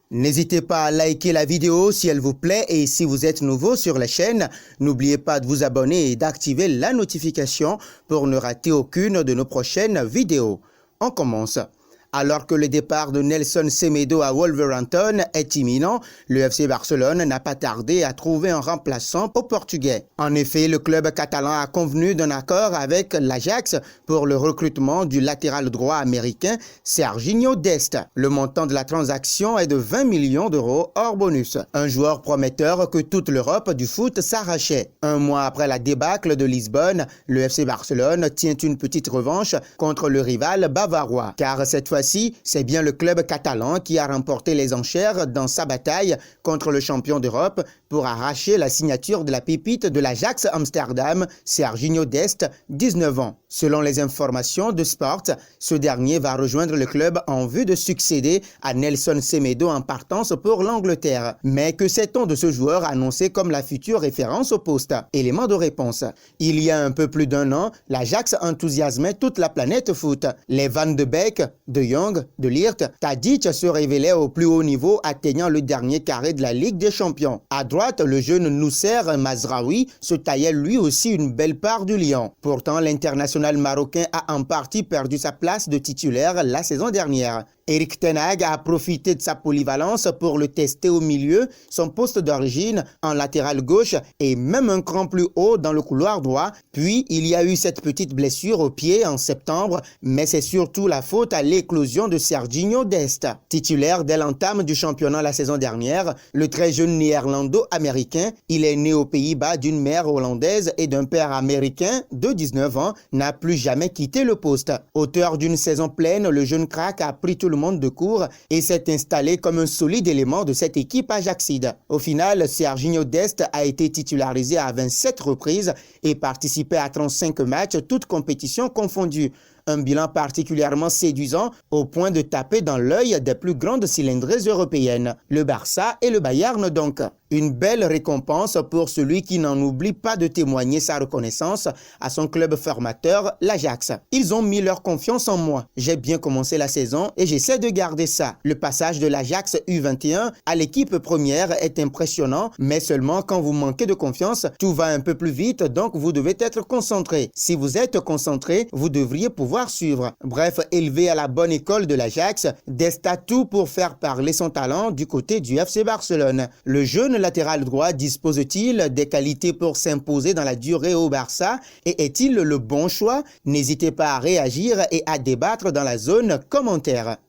N'hésitez pas à liker la vidéo si elle vous plaît et si vous êtes nouveau sur la chaîne, n'oubliez pas de vous abonner et d'activer la notification pour ne rater aucune de nos prochaines vidéos. On commence. Alors que le départ de Nelson Semedo à Wolverhampton est imminent, le FC Barcelone n'a pas tardé à trouver un remplaçant au Portugais. En effet, le club catalan a convenu d'un accord avec l'Ajax pour le recrutement du latéral droit américain Serginho Dest. Le montant de la transaction est de 20 millions d'euros hors bonus. Un joueur prometteur que toute l'Europe du foot s'arrachait. Un mois après la débâcle de Lisbonne, le FC Barcelone tient une petite revanche contre le rival bavarois. Car cette fois-ci, c'est bien le club catalan qui a remporté les enchères dans sa bataille contre le champion d'Europe pour arracher la signature de la pépite de l'Ajax Amsterdam, Serginho Dest, 19 ans. Selon les informations de Sport, ce dernier va rejoindre le club en vue de succéder à Nelson Semedo en partance pour l'Angleterre. Mais que sait-on de ce joueur annoncé comme la future référence au poste? Élément de réponse. Il y a un peu plus d'un an, l'Ajax enthousiasmait toute la planète foot. Les Van de Beek, De Jong, De Ligt, Tadic se révélaient au plus haut niveau, atteignant le dernier carré de la Ligue des Champions. À droite, le jeune Nousser Mazraoui se taillait lui aussi une belle part du lion. Pourtant, l'international marocain a en partie perdu sa place de titulaire la saison dernière. Erik ten Hag a profité de sa polyvalence pour le tester au milieu, son poste d'origine en latéral gauche et même un cran plus haut dans le couloir droit. Puis, il y a eu cette petite blessure au pied en septembre, mais c'est surtout la faute à l'éclosion de Serginho Dest. Titulaire dès l'entame du championnat la saison dernière, le très jeune néerlando-américain, il est né aux Pays-Bas d'une mère hollandaise et d'un père américain de 19 ans, n'a plus jamais quitté le poste. Auteur d'une saison pleine, le jeune crack a pris tout le monde de court et s'est installé comme un solide élément de cette équipe ajaxide. Au final, Serginho Dest a été titularisé à 27 reprises et participé à 35 matchs, toutes compétitions confondues. Un bilan particulièrement séduisant au point de taper dans l'œil des plus grandes cylindrées européennes, le Barça et le Bayern donc. Une belle récompense pour celui qui n'en oublie pas de témoigner sa reconnaissance à son club formateur, l'Ajax. Ils ont mis leur confiance en moi. J'ai bien commencé la saison et j'essaie de garder ça. Le passage de l'Ajax U21 à l'équipe première est impressionnant, mais seulement quand vous manquez de confiance, tout va un peu plus vite, donc vous devez être concentré. Si vous êtes concentré, vous devriez pouvoir suivre. Bref, élevé à la bonne école de l'Ajax, Dest a tout pour faire parler son talent du côté du FC Barcelone. Le jeune latéral droit dispose-t-il des qualités pour s'imposer dans la durée au Barça et est-il le bon choix? N'hésitez pas à réagir et à débattre dans la zone commentaire.